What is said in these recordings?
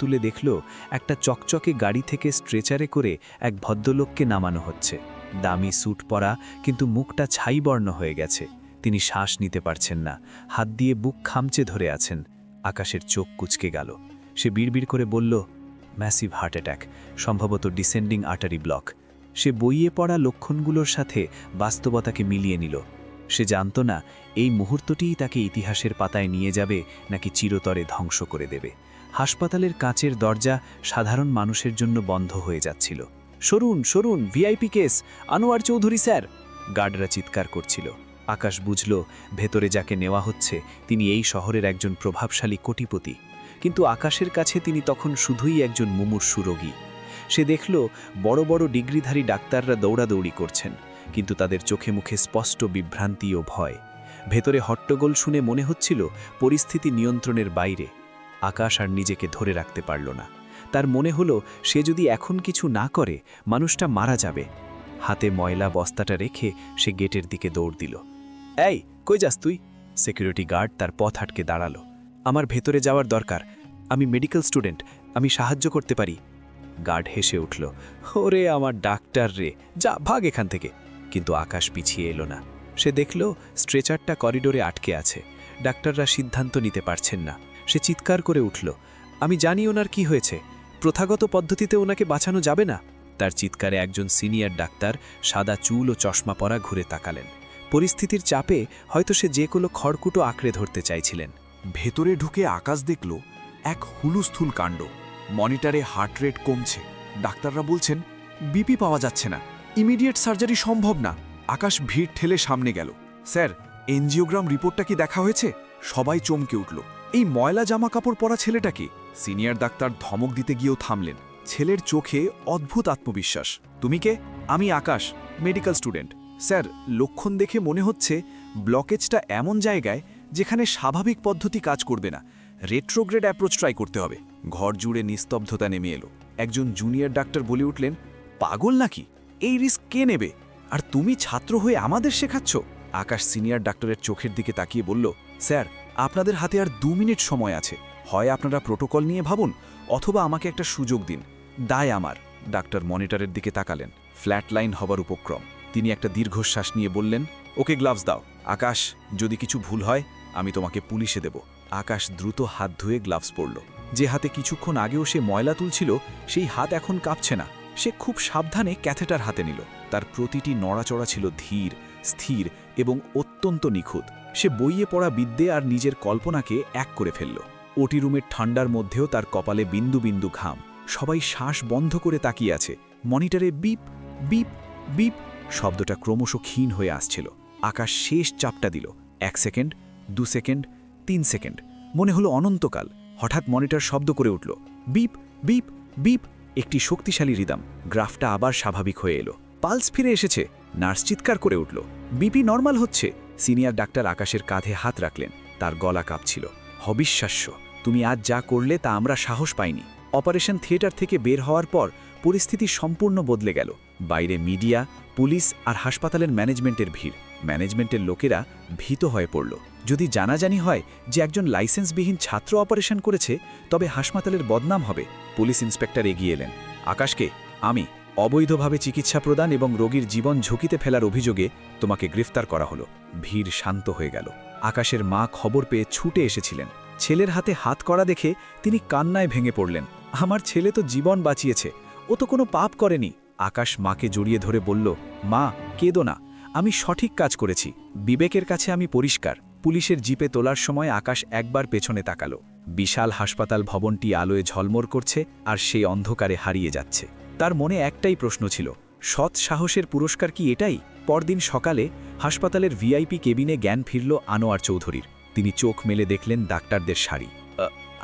তুলে দেখল একটা চকচকে গাড়ি থেকে স্ট্রেচারে করে এক ভদ্রলোককে নামানো হচ্ছে। দামি স্যুট পরা, কিন্তু মুখটা ছাইবর্ণ হয়ে গেছে। তিনি শ্বাস নিতে পারছেন না, হাত দিয়ে বুক খামচে ধরে আছেন। আকাশের চোখ কুঁচকে গেল। সে বিড়বিড় করে বলল, ম্যাসিভ হার্ট অ্যাটাক, সম্ভবত ডিসেন্ডিং আর্টারি ব্লক। সে বইয়ে পড়া লক্ষণগুলোর সাথে বাস্তবতাকে মিলিয়ে নিল। সে জানত না এই মুহূর্তটিই তাকে ইতিহাসের পাতায় নিয়ে যাবে নাকি চিরতরে ধ্বংস করে দেবে। হাসপাতালের কাচের দরজা সাধারণ মানুষের জন্য বন্ধ হয়ে যাচ্ছিল। সরুন সরুন, VIP case, Anwar Chowdhury sir! গার্ডরা চিৎকার করছিল। আকাশ বুঝল ভেতরে যাকে নেওয়া হচ্ছে তিনি এই শহরের একজন প্রভাবশালী কোটিপতি। কিন্তু আকাশের কাছে তিনি তখন শুধুই একজন মুমূর্ষু রোগী। সে দেখল বড় বড় ডিগ্রিধারী ডাক্তাররা দৌড়াদৌড়ি করছেন, কিন্তু তাদের চোখে মুখে স্পষ্ট বিভ্রান্তি ও ভয়। ভেতরে হট্টগোল শুনে মনে হচ্ছিল পরিস্থিতি নিয়ন্ত্রণের বাইরে। আকাশ আর নিজেকে ধরে রাখতে পারল না। তার মনে হলো সে যদি এখন কিছু না করে মানুষটা মারা যাবে। হাতে ময়লা বস্তাটা রেখে সে গেটের দিকে দৌড় দিল। এই, কই যাস তুই? সিকিউরিটি গার্ড তার পথ আটকে দাঁড়ালো। আমার ভেতরে যাওয়ার দরকার, আমি মেডিকেল স্টুডেন্ট, আমি সাহায্য করতে পারি। গার্ড হেসে উঠল, ওরে আমার ডাক্তার রে, যা ভাগ এখান থেকে। কিন্তু আকাশ পিছিয়ে এলো না। সে দেখল স্ট্রেচারটা করিডোরে আটকে আছে। ডাক্তাররা সিদ্ধান্ত নিতে পারছেন না। সে চিৎকার করে উঠল, আমি জানি ওনার কি হয়েছে, প্রথাগত পদ্ধতিতে ওনাকে বাঁচানো যাবে না। তার চিৎকারে একজন সিনিয়র ডাক্তার সাদা চুল ও চশমা পরা ঘুরে তাকালেন। পরিস্থিতির চাপে হয়তো সে যে কোনো খড়কুটো আঁকড়ে ধরতে চাইছিলেন। ভেতরে ঢুকে আকাশ দেখল এক হুলুস্থুল কাণ্ড। মনিটরে হার্ট রেট কমছে। ডাক্তাররা বলছেন বিপি পাওয়া যাচ্ছে না, ইমিডিয়েট সার্জারি সম্ভব না। আকাশ ভিড় ঠেলে সামনে গেল। স্যার, এনজিওগ্রাম রিপোর্টটা কি দেখা হয়েছে? সবাই চমকে উঠল। এই ময়লা জামা কাপড় পরা ছেলেটাকে? সিনিয়র ডাক্তার ধমক দিতে গিয়েও থামলেন। ছেলের চোখে অদ্ভুত আত্মবিশ্বাস। তুমি কে? আমি আকাশ, মেডিকেল স্টুডেন্ট। স্যার, লক্ষণ দেখে মনে হচ্ছে ব্লকেজটা এমন জায়গায় যেখানে স্বাভাবিক পদ্ধতি কাজ করবে না, রেট্রোগ্রেড অ্যাপ্রোচ ট্রাই করতে হবে। ঘর জুড়ে নিস্তব্ধতা নেমে এলো। একজন জুনিয়র ডাক্তার বলে উঠলেন, পাগল নাকি? এই রিস্ক কে নেবে? আর তুমি ছাত্র হয়ে আমাদের শেখাচ্ছ? আকাশ সিনিয়র ডাক্তারের চোখের দিকে তাকিয়ে বলল, স্যার, আপনাদের হাতে আর 2 মিনিট সময় আছে। হয় আপনারা প্রোটোকল নিয়ে ভাবুন, অথবা আমাকে একটা সুযোগ দিন। দায় আমার। ডাক্তার মনিটরের দিকে তাকালেন। ফ্ল্যাট লাইন হবার উপক্রম। তিনি একটা দীর্ঘশ্বাস নিয়ে বললেন, ওকে গ্লাভস দাও। আকাশ, যদি কিছু ভুল হয় আমি তোমাকে পুলিশে দেব। আকাশ দ্রুত হাত ধুয়ে গ্লাভস পরল। যে হাতে কিছুক্ষণ আগেও সে ময়লা তুলছিল সেই হাত এখন কাঁপছে না। সে খুব সাবধানে ক্যাথেটার হাতে নিল। তার প্রতিটি নড়াচড়া ছিল ধীর, স্থির এবং অত্যন্ত নিখুঁত। সে বইয়ে পড়া বিদ্যে আর নিজের কল্পনাকে এক করে ফেলল। ওটি রুমের ঠান্ডার মধ্যেও তার কপালে বিন্দু বিন্দু ঘাম। সবাই শ্বাস বন্ধ করে তাকিয়ে আছে। মনিটরে বিপ বিপ বিপ শব্দটা ক্রমশ ক্ষীণ হয়ে আসছিল। আকাশ শেষ চাপটা দিল। 1 সেকেন্ড, 2 সেকেন্ড, 3 সেকেন্ড, মনে হলো অনন্তকাল। হঠাৎ মনিটর শব্দ করে উঠল, বিপ বিপ বিপ। একটি শক্তিশালী রিদম। গ্রাফটা আবার স্বাভাবিক হয়ে এলো। পালস ফিরে এসেছে। নার্স চিৎকার করে উঠল, বিপি নর্মাল হচ্ছে। সিনিয়র ডাক্তার আকাশের কাঁধে হাত রাখলেন। তার গলা কাঁপছিল। অবিশ্বাস্য, তুমি আজ যা করলে তা আমরা সাহস পাইনি। অপারেশন থিয়েটার থেকে বের হওয়ার পর পরিস্থিতি সম্পূর্ণ বদলে গেল। বাইরে মিডিয়া, পুলিশ আর হাসপাতালের ম্যানেজমেন্টের ভিড়। ম্যানেজমেন্টের লোকেরা ভীত হয়ে পড়ল। যদি জানাজানি হয় যে একজন লাইসেন্সবিহীন ছাত্র অপারেশন করেছে, তবে হাসপাতালের বদনাম হবে। পুলিশ ইন্সপেক্টর এগিয়ে এলেন। আকাশকে, আমি অবৈধভাবে চিকিৎসা প্রদান এবং রোগীর জীবন ঝুঁকিতে ফেলার অভিযোগে তোমাকে গ্রেফতার করা হলো। ভিড় শান্ত হয়ে গেল। আকাশের মা খবর পেয়ে ছুটে এসেছিলেন। ছেলের হাতে হাত করা দেখে তিনি কান্নায় ভেঙে পড়লেন। আমার ছেলে তো জীবন বাঁচিয়েছে, ও তো কোনো পাপ করেনি। আকাশ মাকে জড়িয়ে ধরে বলল, মা, কেঁদো না, আমি সঠিক কাজ করেছি। বিবেকের কাছে আমি পরিষ্কার। পুলিশের জিপে তোলার সময় আকাশ একবার পেছনে তাকালো। বিশাল হাসপাতাল ভবনটি আলোয় ঝলমল করছে আর সেই অন্ধকারে হারিয়ে যাচ্ছে। তার মনে একটাই প্রশ্ন ছিল, সৎ সাহসের পুরস্কার কি এটাই? পরদিন সকালে হাসপাতালের ভিআইপি কেবিনে জ্ঞান ফিরল আনোয়ার চৌধুরীর। তিনি চোখ মেলে দেখলেন ডাক্তারদের সারি।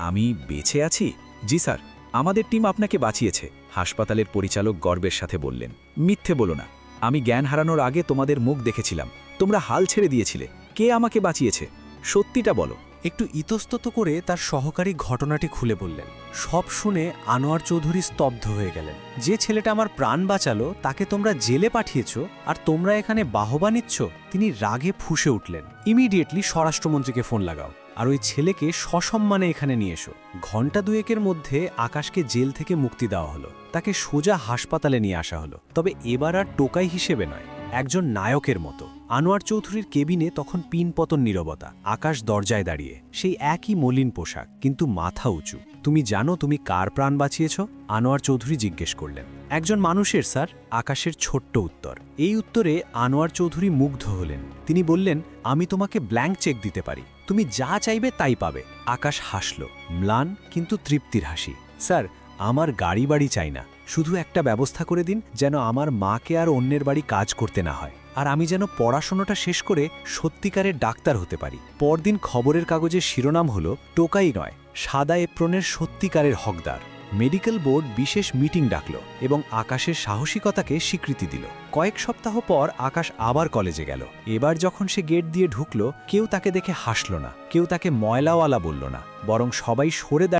আমি বেঁচে আছি? জি স্যার, আমাদের টিম আপনাকে বাঁচিয়েছে, হাসপাতালের পরিচালক গর্বের সাথে বললেন। মিথ্যে বলো না, আমি জ্ঞান হারানোর আগে তোমাদের মুখ দেখেছিলাম। তোমরা হাল ছেড়ে দিয়েছিলে। কে আমাকে বাঁচিয়েছে? সত্যিটা বলো। একটু ইতস্তত করে তার সহকারী ঘটনাটি খুলে বললেন। সব শুনে আনোয়ার চৌধুরী স্তব্ধ হয়ে গেলেন। যে ছেলেটা আমার প্রাণ বাঁচালো তাকে তোমরা জেলে পাঠিয়েছ, আর তোমরা এখানে বাহবা নিচ্ছ? তিনি রাগে ফুঁসে উঠলেন। ইমিডিয়েটলি স্বরাষ্ট্রমন্ত্রীকে ফোন লাগাও। আর ওই ছেলেকে সসম্মানে এখানে নিয়ে এসো। ঘণ্টা দুয়েকের মধ্যে আকাশকে জেল থেকে মুক্তি দেওয়া হলো, তাকে সোজা হাসপাতালে নিয়ে আসা হলো, তবে এবার আর টোকাই হিসেবে নয়, একজন নায়কের মতো। আনোয়ার চৌধুরীর কেবিনে তখন পিনপতন নীরবতা। আকাশ দরজায় দাঁড়িয়ে, সেই একই মলিন পোশাক, কিন্তু মাথা উঁচু। তুমি জানো তুমি কার প্রাণ বাঁচিয়েছ? আনোয়ার চৌধুরী জিজ্ঞেস করলেন। একজন মানুষের, স্যার। আকাশের ছোট্ট উত্তর। এই উত্তরে আনোয়ার চৌধুরী মুগ্ধ হলেন। তিনি বললেন, আমি তোমাকে ব্ল্যাঙ্ক চেক দিতে পারি, তুমি যা চাইবে তাই পাবে। আকাশ হাসল, ম্লান কিন্তু তৃপ্তির হাসি। স্যার, আমার গাড়ি বাড়ি চাই না, শুধু একটা ব্যবস্থা করে দিন যেন আমার মাকে আর অন্যের বাড়ি কাজ করতে না হয়, আর আমি যেন পড়াশোনাটা শেষ করে সত্যিকারের ডাক্তার হতে পারি। পরদিন খবরের কাগজের শিরোনাম হলো, টোকাই নয়, সাদা এপ্রনের সত্যিকারের হকদার। মেডিকেল বোর্ড বিশেষ মিটিং ডাকল এবং আকাশের সাহসিকতাকে স্বীকৃতি দিল। কয়েক সপ্তাহ পর আকাশ আবার কলেজে গেল। এবার যখন সে গেট দিয়ে ঢুকল, কেউ তাকে দেখে হাসল না, কেউ তাকে ময়লাওয়ালা বলল না, বরং সবাই সরে